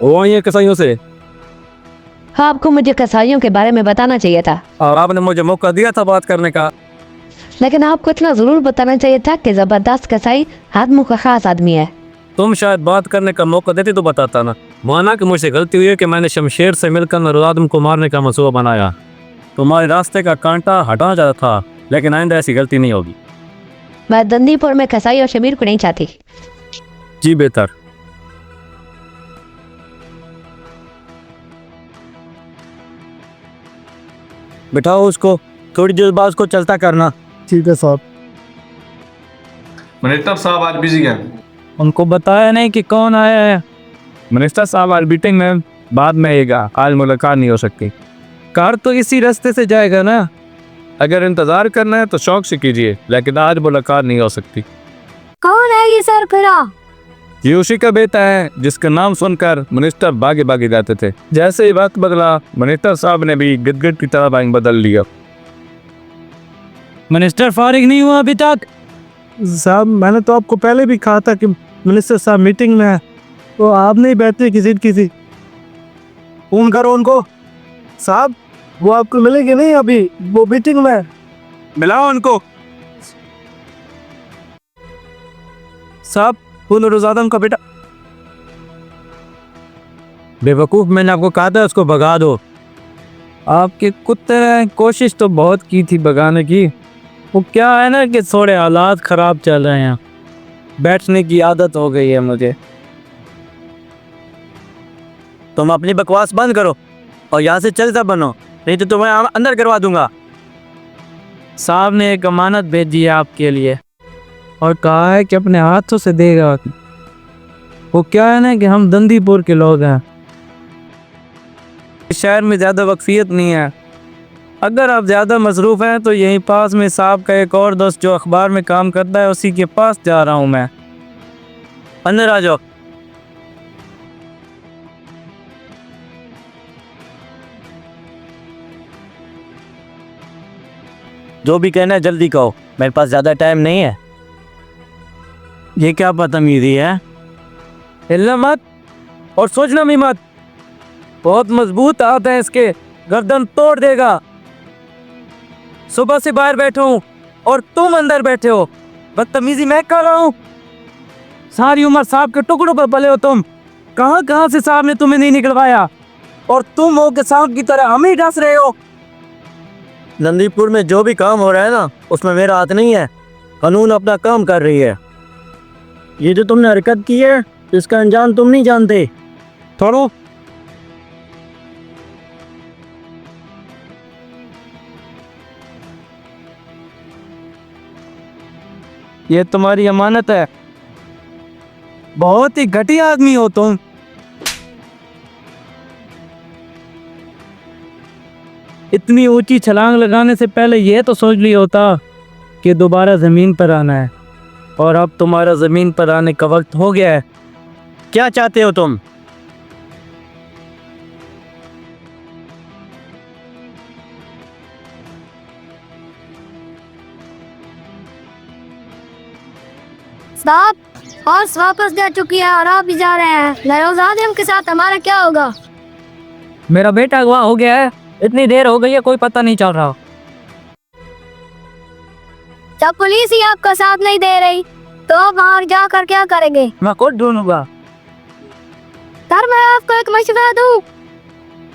वो ये कसाईयों से। हाँ, आपको मुझे कसाईयों के बारे में बताना चाहिए था, और आपने मुझे मौका दिया था बात करने का। लेकिन आपको इतना जरूर बताना चाहिए था कि जबरदस्त कसाई आदमी का खास आदमी है। तुम शायद बात करने का मौका देती तो बताता ना। माना कि मुझसे गलती हुई है कि मैंने शमशेर से मिलकर नूर आदम को मारने का मंसूबा बनाया। तुम्हारे रास्ते का कांटा हटा जाता था, लेकिन आइंदा ऐसी गलती नहीं होगी। मैं दंदीपुर में कसाई और शमीर को नहीं चाहती। जी बेहतर। बिठाओ उसको, थोड़ी देर बाद उसको चलता करना। ठीक है साहब। मिनिस्टर साहब आज बिजी हैं। उनको बताया नहीं कि कौन आया है। मिनिस्टर साहब आज मीटिंग में, बाद में आएगा, आज मुलाकात नहीं हो सकती। कार तो इसी रास्ते से जाएगा ना। अगर इंतजार करना है तो शौक से कीजिए, लेकिन आज मुलाकात नहीं हो सकती। कौन है ये सरफरा? ये उसी का बेटा है जिसका नाम सुनकर मिनिस्टर भागे भागे जाते थे। जैसे ही वक्त बदला, मिनिस्टर साहब ने भी गिदगिद की तरह रंग बदल लिया। मिनिस्टर फारिग नहीं हुआ अभी तक? साहब मैंने तो आपको पहले भी कहा था कि मिनिस्टर साहब मीटिंग में है, तो आप नहीं बैठते किसी। फोन करो उनको। साहब वो आपको मिलेंगे नहीं अभी, वो मीटिंग में है। मिलाओ उनको। साहब वो नूर आदम का बेटा। बेवकूफ, मैंने आपको कहा था उसको भगा दो। आपके कुत्ते ने कोशिश तो बहुत की थी भगाने की। वो क्या है ना कि थोड़े हालात खराब चल रहे हैं, बैठने की आदत हो गई है मुझे। तुम अपनी बकवास बंद करो और यहाँ से चलता बनो, नहीं तो तुम्हें अंदर करवा दूंगा। साहब ने एक अमानत भेजी है आपके लिए और कहा है कि अपने हाथों से देगा। वो क्या है ना कि हम दंदीपुर के लोग हैं, शहर में ज़्यादा वक्फियत नहीं है। अगर आप ज़्यादा मसरूफ़ हैं तो यहीं पास में साहब का एक और दोस्त जो अखबार में काम करता है, उसी के पास जा रहा हूँ मैं। अंदर आ जाओ। जो भी कहना है जल्दी कहो, मेरे पास ज़्यादा टाइम नहीं है। ये क्या बदतमीजी है? हिलना मत और सोचना भी मत। बहुत मजबूत हाथ है इसके, गर्दन तोड़ देगा। सुबह से बाहर बैठा हूँ और तुम अंदर बैठे हो। बदतमीजी मैं कर रहा हूँ? सारी उम्र साहब के टुकड़ों पर पले हो तुम। कहाँ से साहब ने तुम्हें नहीं निकलवाया, और तुम हो के सांप की तरह हमें डस रहे हो। दंदीपुर में जो भी काम हो रहा है ना, उसमें मेरा हाथ नहीं है। कानून अपना काम कर रही है। ये जो तुमने हरकत की है, इसका अंजाम तुम नहीं जानते। छोड़ो। ये तुम्हारी अमानत है। बहुत ही घटिया आदमी हो तुम। इतनी ऊंची छलांग लगाने से पहले यह तो सोच लिया होता कि दोबारा ज़मीन पर आना है, और अब तुम्हारा ज़मीन पर आने का वक्त हो गया है। क्या चाहते हो तुम? साहब हॉर्स वापस जा चुकी है और आप भी जा रहे हैं। नरोज आदम के साथ हमारा क्या होगा? मेरा बेटा अगवा हो गया है। इतनी देर हो गई है, कोई पता नहीं चल रहा। जब पुलिस ही आपका साथ नहीं दे रही तो आप बाहर जाकर क्या करेंगे? मैं खुद ढूंढूंगा। सर मैं आपको एक मशवरा दूं,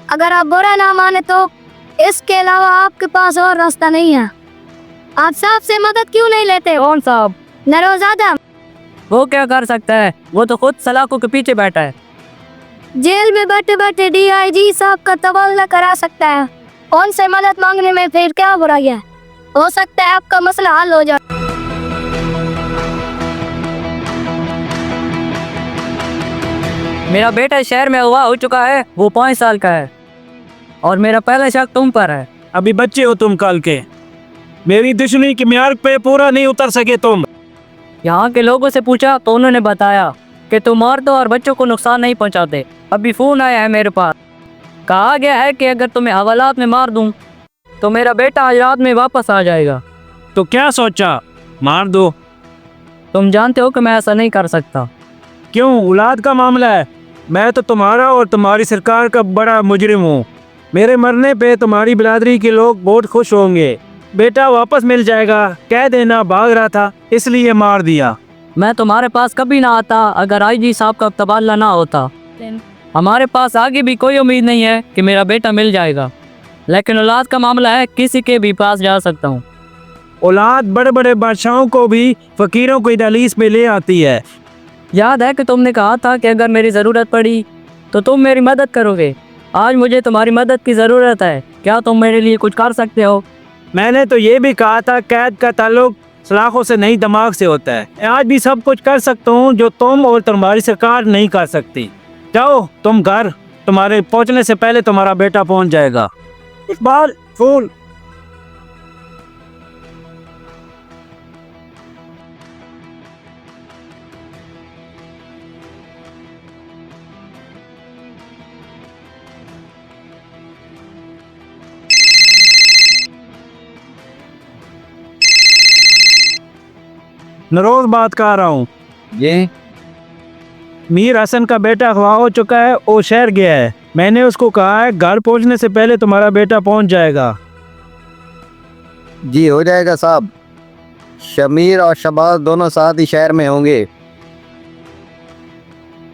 अगर आप बुरा ना माने तो इसके अलावा आपके पास और रास्ता नहीं है। आप साहब से मदद क्यों नहीं लेते? कौन साहब? नरोज आदम। वो क्या कर सकता है? वो तो खुद सलाखों के पीछे बैठा है। जेल में बैठे बैठे DIG साहब का तबादला करा सकता है। उनसे मदद मांगने में फिर क्या बुराई है? हो सकता है आपका मसला हल हो जाए। मेरा बेटा शहर में अगवा हो चुका है, वो 5 साल का है, और मेरा पहला शक तुम पर है। अभी बच्चे हो तुम कल के। मेरी दुश्मनी की म्यार पे पूरा नहीं उतर सके तुम। यहाँ के लोगों से पूछा तो उन्होंने बताया कि तुम औरतों और बच्चों को नुकसान नहीं पहुँचाते। अभी फ़ोन आया है मेरे पास, कहा गया है कि अगर तुम्हें हवालात में मार दूं तो मेरा बेटा आज रात में वापस आ जाएगा। तो क्या सोचा? मार दो। तुम जानते हो कि मैं ऐसा नहीं कर सकता। क्यों? औलाद का मामला है। मैं तो तुम्हारा और तुम्हारी सरकार का बड़ा मुजरिम हूँ। मेरे मरने पे तुम्हारी बिरादरी के लोग बहुत खुश होंगे। बेटा वापस मिल जाएगा, कह देना भाग रहा था इसलिए मार दिया। मैं तुम्हारे पास कभी ना आता अगर आईजी साहब का तबादला ना होता। हमारे पास आगे भी कोई उम्मीद नहीं है कि मेरा बेटा मिल जाएगा, लेकिन औलाद का मामला है, किसी के भी पास जा सकता हूँ। औलाद बड़े बड़े बादशाहों को भी फकीरों की दहलीज पे ले आती है। याद है कि तुमने कहा था कि अगर मेरी ज़रूरत पड़ी तो तुम मेरी मदद करोगे। आज मुझे तुम्हारी मदद की ज़रूरत है, क्या तुम मेरे लिए कुछ कर सकते हो? मैंने तो ये भी कहा था कैद का ताल्लुक सलाखों से नहीं दिमाग से होता है। आज भी सब कुछ कर सकता हूँ जो तुम और तुम्हारी सरकार नहीं कर सकती। जाओ तुम घर, तुम्हारे पहुँचने से पहले तुम्हारा बेटा पहुँच जाएगा। इकबाल फूल। नरोज बात कर रहा हूँ। ये मीर हसन का बेटा अगवा हो चुका है, वो शहर गया है। मैंने उसको कहा है घर पहुंचने से पहले तुम्हारा बेटा पहुंच जाएगा। जी हो जाएगा साहब। शमीर और शबाज दोनों साथ ही शहर में होंगे।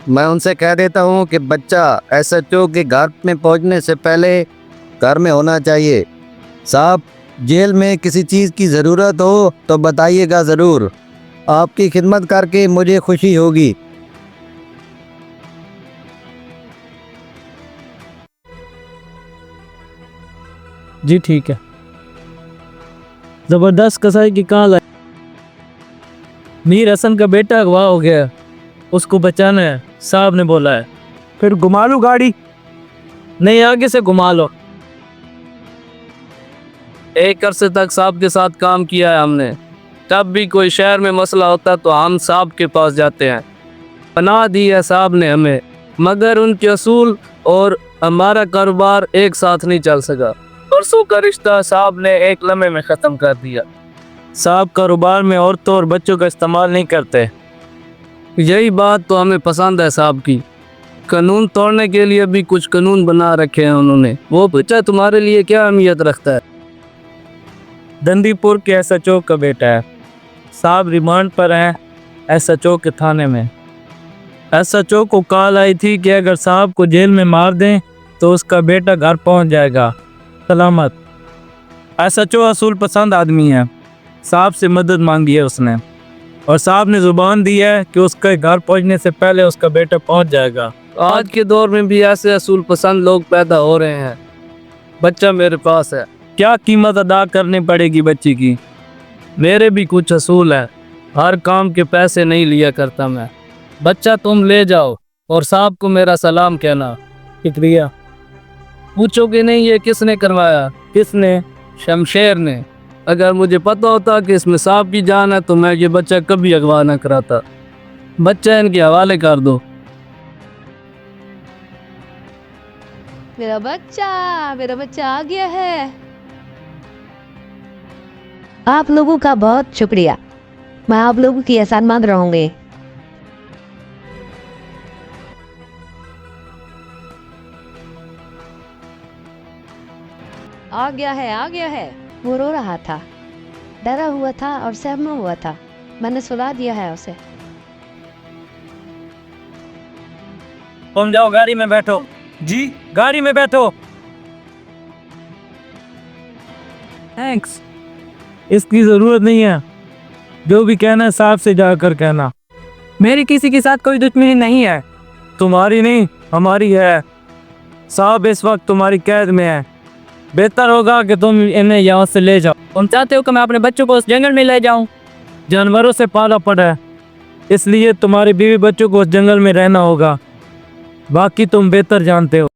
मैं उनसे कह देता हूँ कि बच्चा SHO के घर में पहुँचने से पहले घर में होना चाहिए। साहब जेल में किसी चीज़ की ज़रूरत हो तो बताइएगा ज़रूर। आपकी खिदमत करके मुझे खुशी होगी। जी ठीक है। ज़बरदस्त कसाई की कॉल है। मीर हसन का बेटा अगवा हो गया, उसको बचाना है, साहब ने बोला है। फिर घुमा लो गाड़ी? नहीं, आगे से घुमा लो। एक अरसे तक साहब के साथ काम किया है हमने। तब भी कोई शहर में मसला होता तो हम साहब के पास जाते हैं। पनाह दी है साहब ने हमें, मगर उनके असूल और हमारा कारोबार एक साथ नहीं चल सका। परसों का रिश्ता साहब ने एक लम्हे में ख़त्म कर दिया। साहब कारोबार में औरतों और बच्चों का इस्तेमाल नहीं करते। यही बात तो हमें पसंद है साहब की। कानून तोड़ने के लिए भी कुछ कानून बना रखे हैं उन्होंने। वो बच्चा तुम्हारे लिए क्या अहमियत रखता है? दंदीपुर के SHO का बेटा है। साहब रिमांड पर हैं SHO के थाने में। SHO को कॉल आई थी कि अगर साहब को जेल में मार दें तो उसका बेटा घर पहुंच जाएगा सलामत। SHO असूल पसंद आदमी है। साहब से मदद मांगी है उसने, और साहब ने जुबान दी है कि उसके घर पहुंचने से पहले उसका बेटा पहुंच जाएगा। आज के दौर में भी ऐसे असूल पसंद लोग पैदा हो रहे हैं। बच्चा मेरे पास है। क्या कीमत अदा करनी पड़ेगी बच्ची की? मेरे भी कुछ असूल हैं। हर काम के पैसे नहीं लिया करता मैं। बच्चा तुम ले जाओ और साहब को मेरा सलाम कहना। शुक्रिया। पूछोगे नहीं ये किसने करवाया? किसने? शमशेर ने। अगर मुझे पता होता कि इसमें साहब की जान है तो मैं ये बच्चा कभी अगवा न कराता। बच्चा इनके हवाले कर दो। मेरा बच्चा आ गया है। आप लोगों का बहुत शुक्रिया, मैं आप लोगों की एहसानमंद रहूंगी। आ गया है। वो रो रहा था, डरा हुआ था और सहमा हुआ था। मैंने सुला दिया है उसे। तुम जाओ गाड़ी में बैठो। जी गाड़ी में बैठो। थैंक्स। इसकी ज़रूरत नहीं है। जो भी कहना है साहब से जाकर कहना। मेरी किसी के साथ कोई दुश्मनी नहीं है। तुम्हारी नहीं हमारी है। साहब इस वक्त तुम्हारी कैद में है। बेहतर होगा कि तुम इन्हें यहाँ से ले जाओ। तुम चाहते हो कि मैं अपने बच्चों को उस जंगल में ले जाऊं? जानवरों से पाला पड़ा है, इसलिए तुम्हारी बीवी बच्चों को उस जंगल में रहना होगा। बाकी तुम बेहतर जानते हो।